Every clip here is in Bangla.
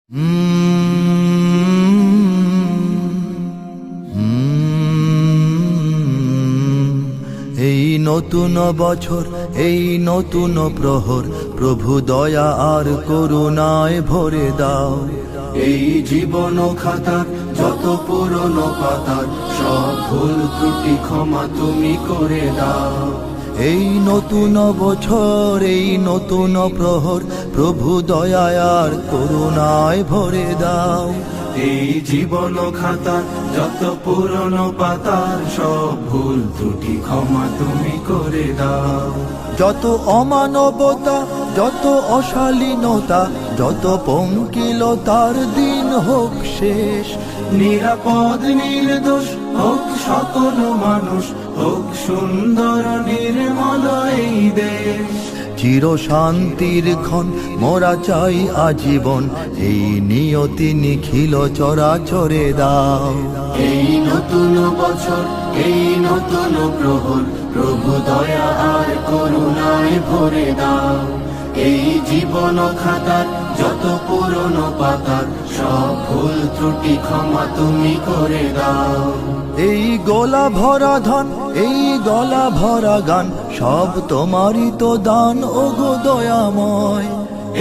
এই নতুন বছর, এই নতুন প্রহর, প্রভু দয়া আর করুণায় ভরে দাও। এই জীবন খাতার যত পুরনো পাতার সব ভুল ত্রুটি ক্ষমা তুমি করে দাও। এই নতুন বছর, এই নতুন প্রহর, প্রভু দয়া আর করুণায় ভরে দাও। এই জীবন খাতার যত পুরনো পাতার সব ভুল ত্রুটি ক্ষমা তুমি করে দাও। যত অমানবতা, যত অশালীনতা, যত পঙ্কিলতার দিন হোক শেষ। নিরাপদ নির্দোষ হোক সকল মানুষ, হোক সুন্দর নির্মল এই দেশ। চির শান্তির ক্ষণ মোরা চাই আজীবন, এই নিয়তি নিখিল চরাচরে দাও। এই নতুন বছর, এই নতুন প্রহর, প্রভু দয়া আর করুণায় ভরে দাও। এই জীবন খাতার যত পুরনো পাতার সব ভুল ত্রুটি ক্ষমা তুমি করে দাও। এই গলা ভরা ধান, এই গলা ভরা গান, সব তোমারই তো দান ওগো দয়াময়।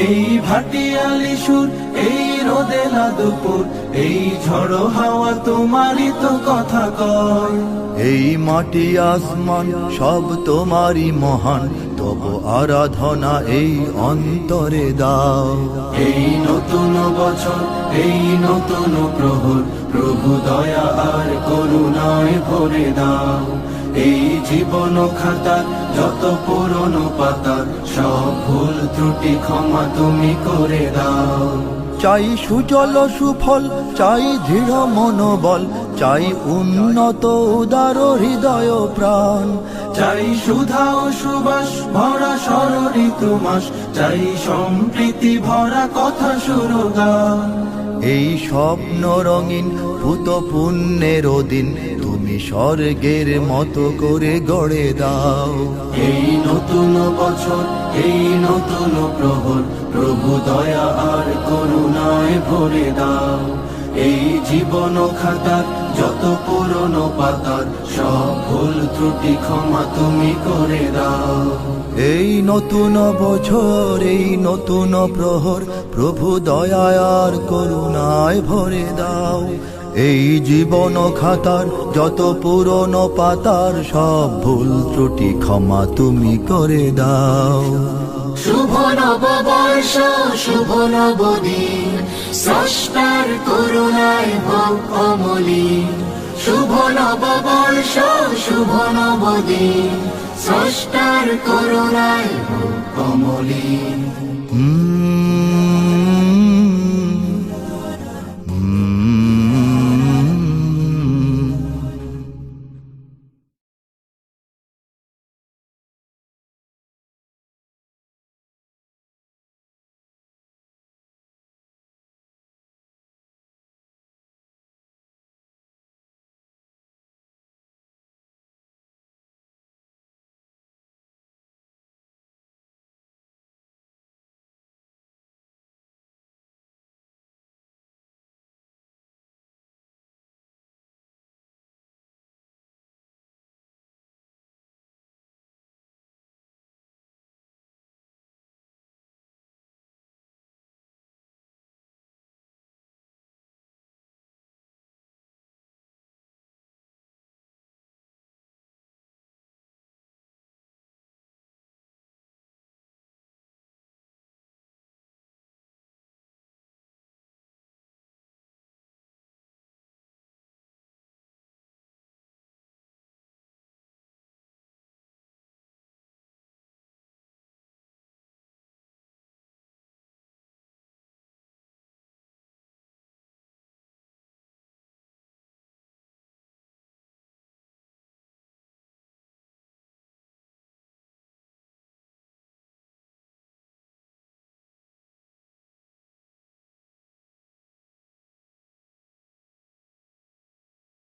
এই ভাটিয়ালি সুর, এই রোদেলা দুপুর, এই ঝড়ো হাওয়া তোমারই তো কথা কয়। এই মাটি আসমান সব তোমারই মহান, তবু আরাধনা এই অন্তরে দাও। এই নতুন বছর, এই নতুন প্রহর, প্রভু দয়া আর করুণায় ভরে দাও। এই জীবন খাতার যত পুরনো পাতার সব ভুল ত্রুটি ক্ষমা তুমি করে দাও। চাই সুজল সুফল, চাই দৃঢ় মনোবল, চাই উন্নত উদার হৃদয় প্রাণ। চাই সুধা ও সুবাস ভরা ষড়ঋতু মাস, চাই সম্প্রীতি ভরা কথা সুরগান। এই স্বপ্ন রঙিন ভূত পুণ্যের দিন তুমি স্বর্গের মতো করে গড়ে দাও। এই নতুন বছর, এই নতুন প্রহর, প্রভু দয়া আর করুণায় ভরে দাও। এই জীবন খাতার যত পুরনো পাতার সব ভুল ত্রুটি ক্ষমা তুমি করে দাও। এই নতুন বছর, এই নতুন প্রহর, প্রভু দয়া আর করুণায় ভরে দাও। এই জীবন খাতার যত পুরনো পাতার সব ভুল ত্রুটি ক্ষমা তুমি করে দাও। শুভ নববর্ষ, শুভ নবদিন, স্রষ্টার করুণায় হোক অমলিন। শুভ নববর্ষ, শুভ নবদিন, স্রষ্টার করুণায় হোক অমলিন।